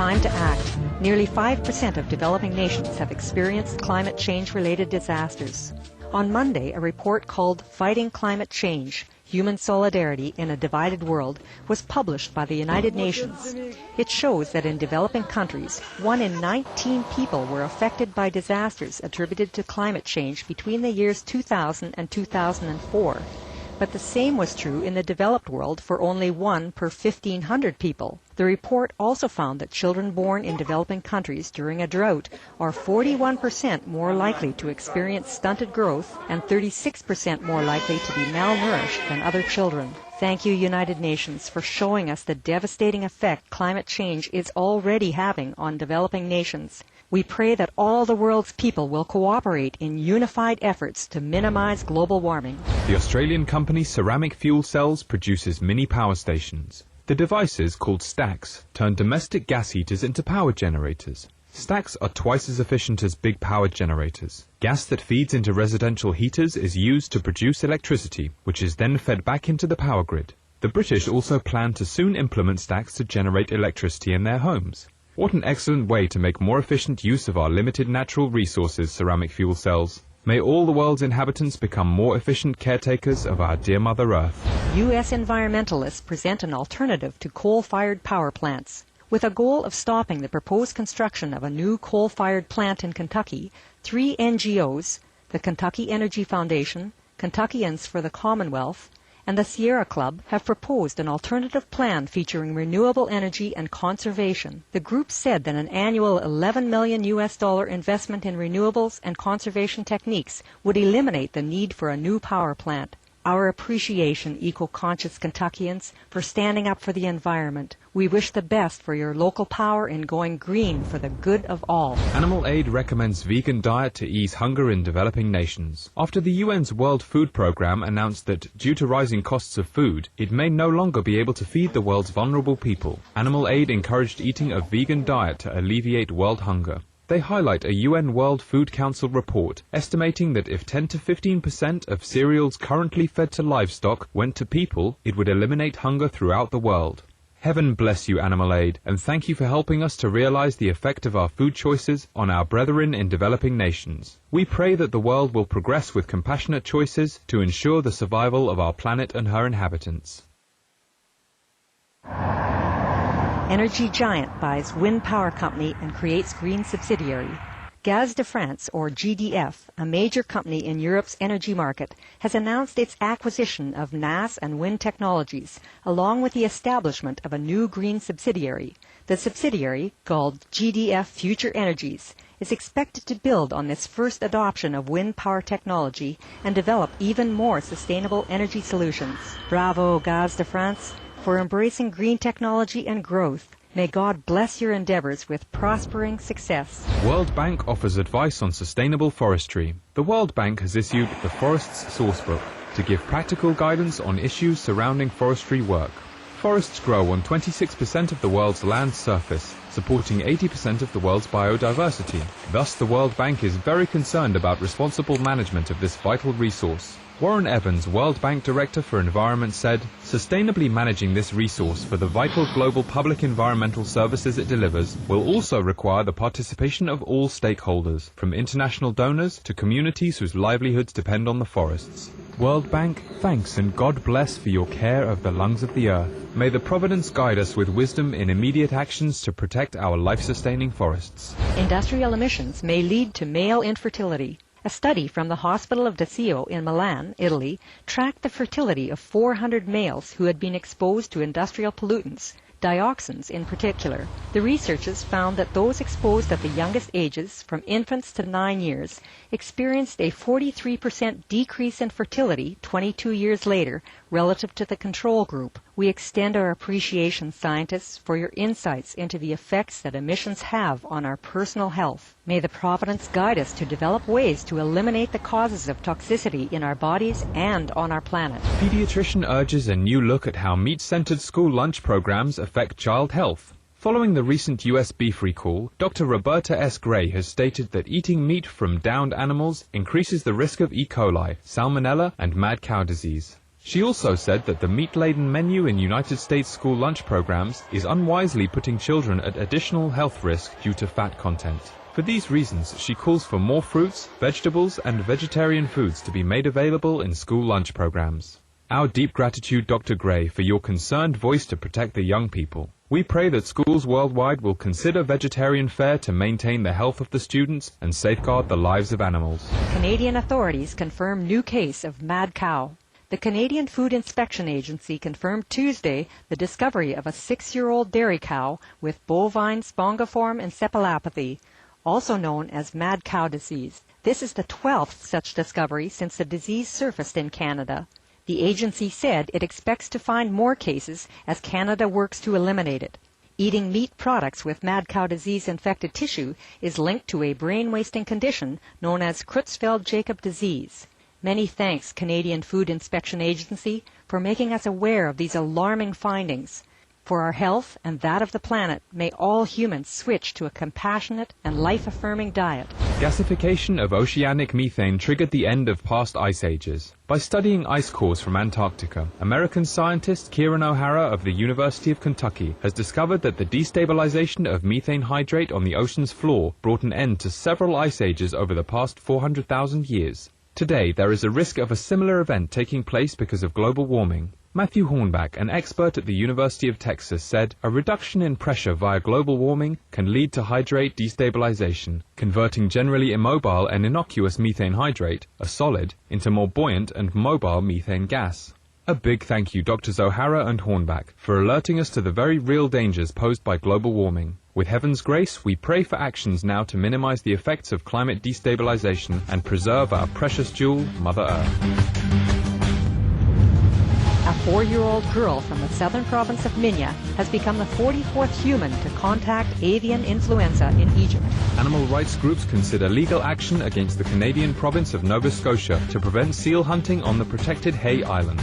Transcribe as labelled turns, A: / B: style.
A: Time to act. Nearly 5% of developing nations have experienced climate change-related disasters. On Monday, a report called Fighting Climate Change, Human Solidarity in a Divided World was published by the United Nations. It shows that in developing countries, 1 in 19 people were affected by disasters attributed to climate change between the years 2000 and 2004. But the same was true in the developed world for only 1 per 1,500 people. The report also found that children born in developing countries during a drought are 41% more likely to experience stunted growth and 36% more likely to be malnourished than other children. Thank you, United Nations, for showing us the devastating effect climate change is already having on developing nations. We pray that all the world's people will cooperate in unified efforts to minimize global warming.
B: The Australian company Ceramic Fuel Cells produces mini power stations. The devices, called stacks, turn domestic gas heaters into power generators. Stacks are twice as efficient as big power generators. Gas that feeds into residential heaters is used to produce electricity, which is then fed back into the power grid. The British also plan to soon implement stacks to generate electricity in their homes. What an excellent way to make more efficient use of our limited natural resources, ceramic fuel cells. May all the world's inhabitants become more efficient caretakers of our dear Mother Earth.
A: U.S. environmentalists present an alternative to coal-fired power plants. With a goal of stopping the proposed construction of a new coal-fired plant in Kentucky, 3 NGOs, the Kentucky Energy Foundation, Kentuckians for the Commonwealth, and the Sierra Club have proposed an alternative plan featuring renewable energy and conservation. The group said that an annual $11 million investment in renewables and conservation techniques would eliminate the need for a new power plant. Our appreciation, eco-conscious Kentuckians, for standing up for the environment. We wish the best for your local power in going green for the good of all.
B: Animal Aid recommends vegan diet to ease hunger in developing nations. After the UN's World Food Programme announced that, due to rising costs of food, it may no longer be able to feed the world's vulnerable people, Animal Aid encouraged eating a vegan diet to alleviate world hunger. They highlight a UN World Food Council report estimating that if 10 to 15% of cereals currently fed to livestock went to people, it would eliminate hunger throughout the world. Heaven bless you, Animal Aid, and thank you for helping us to realize the effect of our food choices on our brethren in developing nations. We pray that the world will progress with compassionate choices to ensure the survival of our planet and her inhabitants.
A: Energy giant buys wind power company and creates green subsidiary. Gaz de France, or GDF, a major company in Europe's energy market, has announced its acquisition of NAS and wind technologies, along with the establishment of a new green subsidiary. The subsidiary, called GDF Future Energies, is expected to build on this first adoption of wind power technology and develop even more sustainable energy solutions. Bravo, Gaz de France, for embracing green technology and growth. May God bless your endeavors with prospering success.
B: World Bank offers advice on sustainable forestry. The World Bank has issued the Forest's Sourcebook to give practical guidance on issues surrounding forestry work. Forests grow on 26% of the world's land surface, supporting 80% of the world's biodiversity. Thus, the World Bank is very concerned about responsible management of this vital resource. Warren Evans, World Bank Director for Environment, said, "Sustainably managing this resource for the vital global public environmental services it delivers will also require the participation of all stakeholders, from international donors to communities whose livelihoods depend on the forests." World Bank, thanks and God bless for your care of the lungs of the earth. May the Providence guide us with wisdom in immediate actions to protect our life-sustaining forests.
A: Industrial emissions may lead to male infertility. A study from the Hospital of Desio in Milan, Italy, tracked the fertility of 400 males who had been exposed to industrial pollutants, dioxins in particular. The researchers found that those exposed at the youngest ages, from infants to 9 years, experienced a 43% decrease in fertility 22 years later relative to the control group. We extend our appreciation, scientists, for your insights into the effects that emissions have on our personal health. May the Providence guide us to develop ways to eliminate the causes of toxicity in our bodies and on our planet.
B: Pediatrician urges a new look at how meat-centered school lunch programs affect child health. Following the recent U.S. beef recall, Dr. Roberta S. Gray has stated that eating meat from downed animals increases the risk of E. coli, salmonella, and mad cow disease. She also said that the meat-laden menu in United States school lunch programs is unwisely putting children at additional health risk due to fat content. For these reasons, she calls for more fruits, vegetables, and vegetarian foods to be made available in school lunch programs. Our deep gratitude, Dr. Gray, for your concerned voice to protect the young people. We pray that schools worldwide will consider vegetarian fare to maintain the health of the students and safeguard the lives of animals.
A: Canadian authorities confirm new case of mad cow. The Canadian Food Inspection Agency confirmed Tuesday the discovery of a 6-year-old dairy cow with bovine spongiform encephalopathy, also known as mad cow disease. This is the 12th such discovery since the disease surfaced in Canada. The agency said it expects to find more cases as Canada works to eliminate it. Eating meat products with mad cow disease-infected tissue is linked to a brain-wasting condition known as Creutzfeldt-Jakob disease. Many thanks, Canadian Food Inspection Agency, for making us aware of these alarming findings. For our health and that of the planet, may all humans switch to a compassionate and life-affirming diet.
B: Gasification of oceanic methane triggered the end of past ice ages. By studying ice cores from Antarctica, American scientist Kieran O'Hara of the University of Kentucky has discovered that the destabilization of methane hydrate on the ocean's floor brought an end to several ice ages over the past 400,000 years. Today, there is a risk of a similar event taking place because of global warming. Matthew Hornback, an expert at the University of Texas, said a reduction in pressure via global warming can lead to hydrate destabilization, converting generally immobile and innocuous methane hydrate, a solid, into more buoyant and mobile methane gas. A big thank you, Drs. O'Hara and Hornback, for alerting us to the very real dangers posed by global warming. With heaven's grace, we pray for actions now to minimize the effects of climate destabilization and preserve our precious jewel, Mother Earth.
A: A 4-year-old girl from the southern province of Minya has become the 44th human to contact avian influenza in Egypt.
B: Animal rights groups consider legal action against the Canadian province of Nova Scotia to prevent seal hunting on the protected Hay Island.